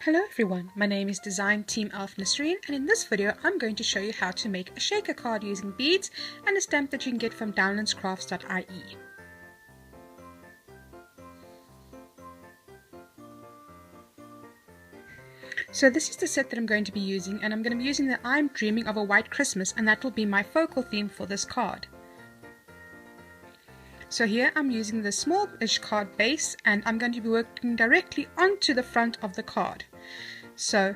Hello everyone, my name is Design Team Elf Nasreen, and in this video I'm going to show you how to make a shaker card using beads and a stamp that you can get from downlandscrafts.ie. So this is the set that I'm going to be using, and I'm going to be using the I'm Dreaming of a White Christmas, and that will be my focal theme for this card. So here I'm using the smallish card base, and I'm going to be working directly onto the front of the card. So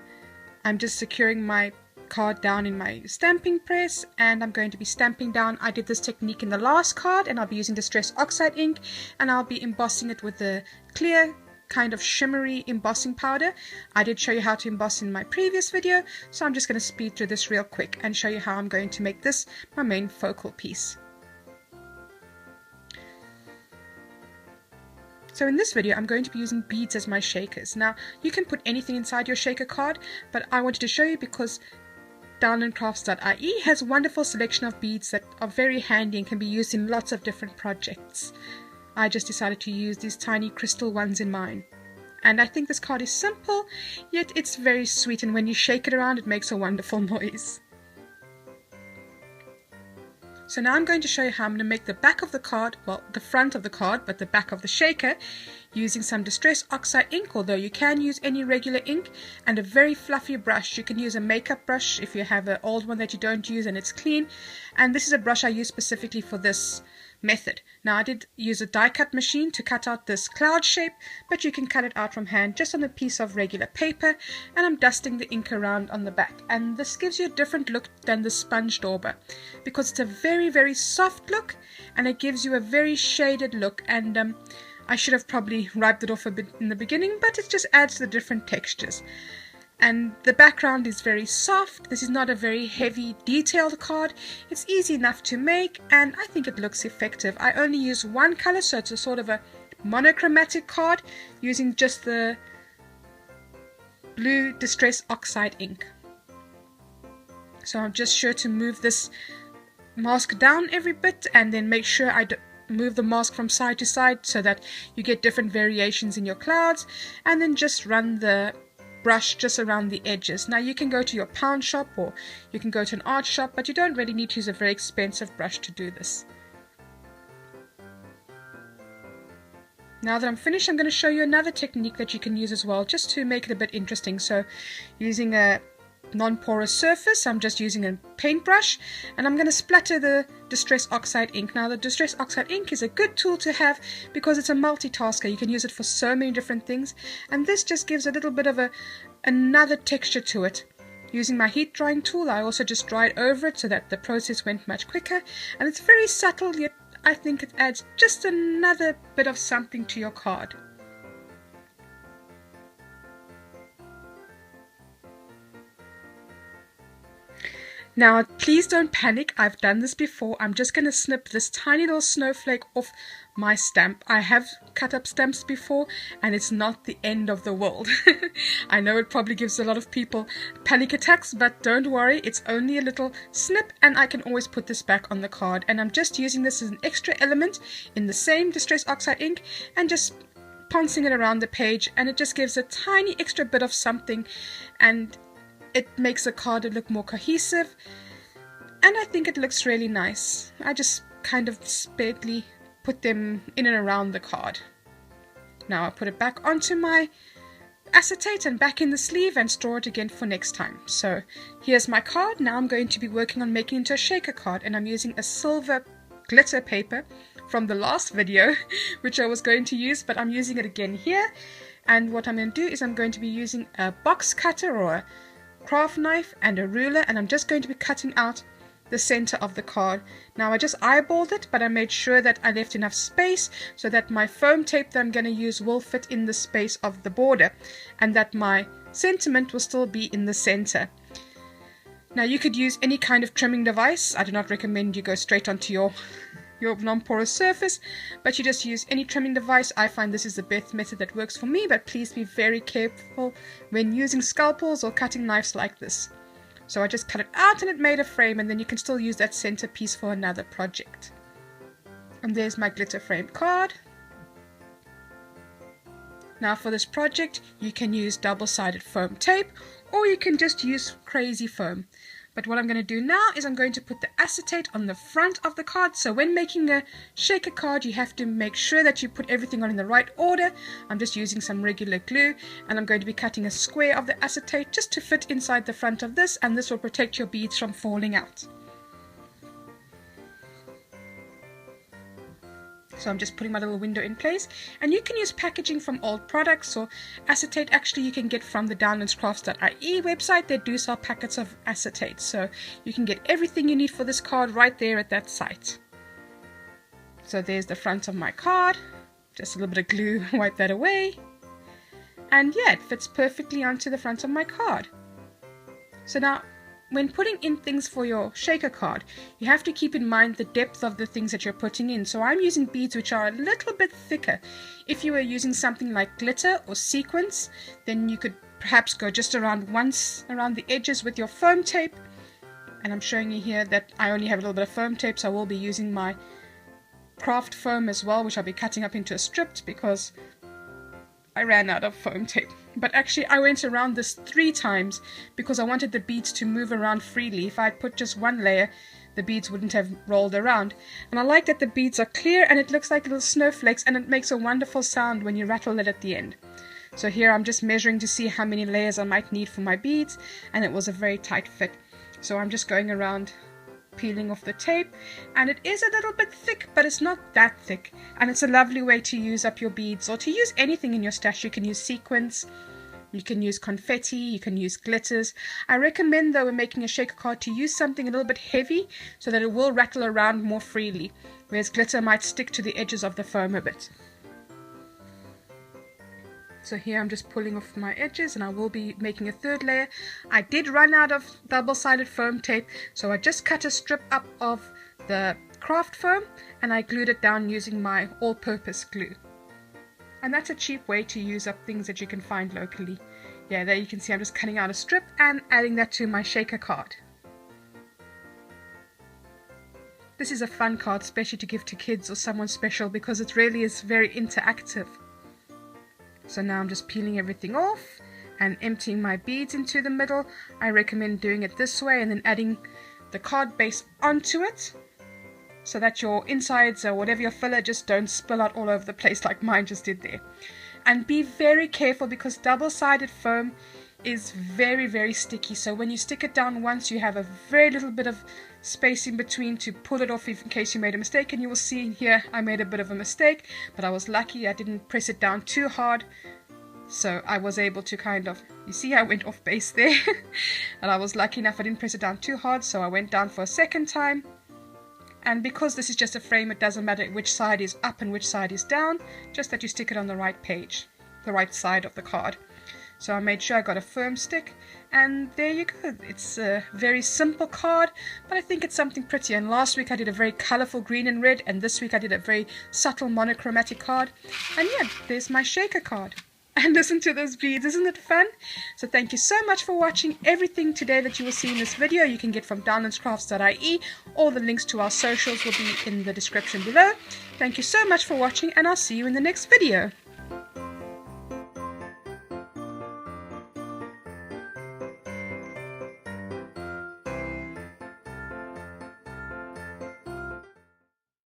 I'm just securing my card down in my stamping press, and I'm going to be stamping down. I did this technique in the last card, and I'll be using Distress Oxide ink, and I'll be embossing it with the clear kind of shimmery embossing powder. I did show you how to emboss in my previous video, so I'm just going to speed through this real quick and show you how I'm going to make this my main focal piece. So in this video I'm going to be using beads as my shakers. Now you can put anything inside your shaker card, but I wanted to show you because downlandcrafts.ie has a wonderful selection of beads that are very handy and can be used in lots of different projects. I just decided to use these tiny crystal ones in mine. And I think this card is simple, yet it's very sweet, and when you shake it around it makes a wonderful noise. So now I'm going to show you how I'm going to make the back of the card, well, the front of the card, but the back of the shaker, using some Distress Oxide ink, although you can use any regular ink, and a very fluffy brush. You can use a makeup brush if you have an old one that you don't use and it's clean. And this is a brush I use specifically for this method. Now I did use a die cut machine to cut out this cloud shape, but you can cut it out from hand just on a piece of regular paper, and I'm dusting the ink around on the back. And this gives you a different look than the sponge dauber because it's a very soft look, and it gives you a very shaded look. And I should have probably rubbed it off a bit in the beginning, but it just adds the different textures. And the background is very soft. This is not a very heavy detailed card. It's easy enough to make, and I think it looks effective. I only use one color, so it's a sort of a monochromatic card using just the blue Distress Oxide ink. So I'm just sure to move this mask down every bit, and then make sure I move the mask from side to side so that you get different variations in your clouds, and then just run the brush just around the edges. Now you can go to your pound shop or you can go to an art shop, but you don't really need to use a very expensive brush to do this. Now that I'm finished, I'm going to show you another technique that you can use as well, just to make it a bit interesting. So using a non-porous surface, I'm just using a paintbrush, and I'm going to splatter the Distress Oxide ink. Now the Distress Oxide ink is a good tool to have because it's a multitasker. You can use it for so many different things, and this just gives a little bit of another texture to it. Using my heat drying tool, I also just dried over it so that the process went much quicker, and it's very subtle, yet I think it adds just another bit of something to your card. Now, please don't panic. I've done this before. I'm just going to snip this tiny little snowflake off my stamp. I have cut up stamps before, and it's not the end of the world. I know it probably gives a lot of people panic attacks, but don't worry. It's only a little snip, and I can always put this back on the card. And I'm just using this as an extra element in the same Distress Oxide ink, and just pouncing it around the page, and it just gives a tiny extra bit of something, and it makes the card look more cohesive, and I think it looks really nice. I just kind of sparingly put them in and around the card. Now I'll put it back onto my acetate and back in the sleeve and store it again for next time. So here's my card. Now I'm going to be working on making it into a shaker card, and I'm using a silver glitter paper from the last video which I was going to use, but I'm using it again here. And what I'm going to do is I'm going to be using a box cutter or a craft knife and a ruler, and I'm just going to be cutting out the center of the card. Now I just eyeballed it, but I made sure that I left enough space so that my foam tape that I'm going to use will fit in the space of the border, and that my sentiment will still be in the center. Now you could use any kind of trimming device. I do not recommend you go straight onto your non-porous surface, but you just use any trimming device. I find this is the best method that works for me, but please be very careful when using scalpels or cutting knives like this. So I just cut it out, and it made a frame, and then you can still use that center piece for another project. And there's my glitter frame card. Now for this project, you can use double-sided foam tape, or you can just use crazy foam. But what I'm going to do now is I'm going to put the acetate on the front of the card. So when making a shaker card, you have to make sure that you put everything on in the right order. I'm just using some regular glue, and I'm going to be cutting a square of the acetate just to fit inside the front of this, and this will protect your beads from falling out. So I'm just putting my little window in place, and you can use packaging from old products, or acetate actually you can get from the downlandscrafts.ie website. They do sell packets of acetate, so you can get everything you need for this card right there at that site. So there's the front of my card, just a little bit of glue, wipe that away, and yeah, it fits perfectly onto the front of my card. So now, when putting in things for your shaker card, you have to keep in mind the depth of the things that you're putting in. So I'm using beads which are a little bit thicker. If you were using something like glitter or sequins, then you could perhaps go just around once around the edges with your foam tape. And I'm showing you here that I only have a little bit of foam tape, so I will be using my craft foam as well, which I'll be cutting up into a strip because I ran out of foam tape. But actually I went around this 3 times because I wanted the beads to move around freely. If I had put just one layer, the beads wouldn't have rolled around. And I like that the beads are clear and it looks like little snowflakes, and it makes a wonderful sound when you rattle it at the end. So here I'm just measuring to see how many layers I might need for my beads, and it was a very tight fit. So I'm just going around peeling off the tape, and it is a little bit thick, but it's not that thick, and it's a lovely way to use up your beads, or to use anything in your stash. You can use sequins, you can use confetti, you can use glitters. I recommend though when making a shaker card to use something a little bit heavy so that it will rattle around more freely, whereas glitter might stick to the edges of the foam a bit. So here I'm just pulling off my edges, and I will be making a 3rd layer. I did run out of double-sided foam tape, so I just cut a strip up of the craft foam and I glued it down using my all-purpose glue. And that's a cheap way to use up things that you can find locally. Yeah, there you can see I'm just cutting out a strip and adding that to my shaker card. This is a fun card, especially to give to kids or someone special, because it really is very interactive. So now I'm just peeling everything off and emptying my beads into the middle. I recommend doing it this way and then adding the card base onto it so that your insides or whatever your filler just don't spill out all over the place like mine just did there. And be very careful because double-sided foam is very, very sticky. So when you stick it down once, you have a very little bit of space in between to pull it off in case you made a mistake. And you will see here I made a bit of a mistake, but I was lucky I didn't press it down too hard, so I was able to kind of, you see I went off base there and I was lucky enough I didn't press it down too hard, so I went down for a 2nd time. And because this is just a frame, it doesn't matter which side is up and which side is down, just that you stick it on the right page, the right side of the card. So I made sure I got a firm stick, and there you go. It's a very simple card, but I think it's something pretty. And last week I did a very colorful green and red, and this week I did a very subtle monochromatic card. And yeah, there's my shaker card. And listen to those beads, isn't it fun? So thank you so much for watching. Everything today that you will see in this video you can get from downlandscrafts.ie. All the links to our socials will be in the description below. Thank you so much for watching, and I'll see you in the next video.